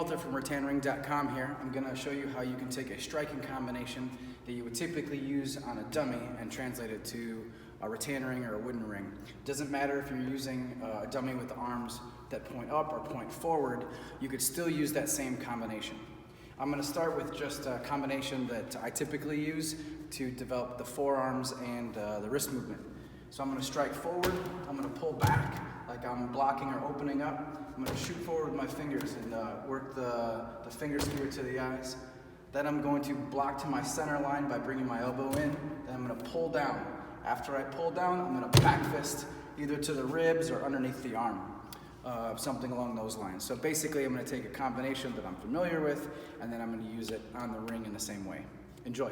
Walter from RattanRing.com here. I'm going to show you how you can take a striking combination that you would typically use on a dummy and translate it to a rattan ring or a wooden ring. It doesn't matter if you're using a dummy with the arms that point up or point forward, you could still use that same combination. I'm going to start with just a combination that I typically use to develop the forearms and the wrist movement. So I'm going to strike forward, I'm going to pull back like I'm blocking or opening up. I'm going to shoot forward with my fingers and work the fingers here to the eyes. Then I'm going to block to my center line by bringing my elbow in. Then I'm going to pull down. After I pull down, I'm going to back fist either to the ribs or underneath the arm. Something along those lines. So basically I'm going to take a combination that I'm familiar with and then I'm going to use it on the ring in the same way. Enjoy.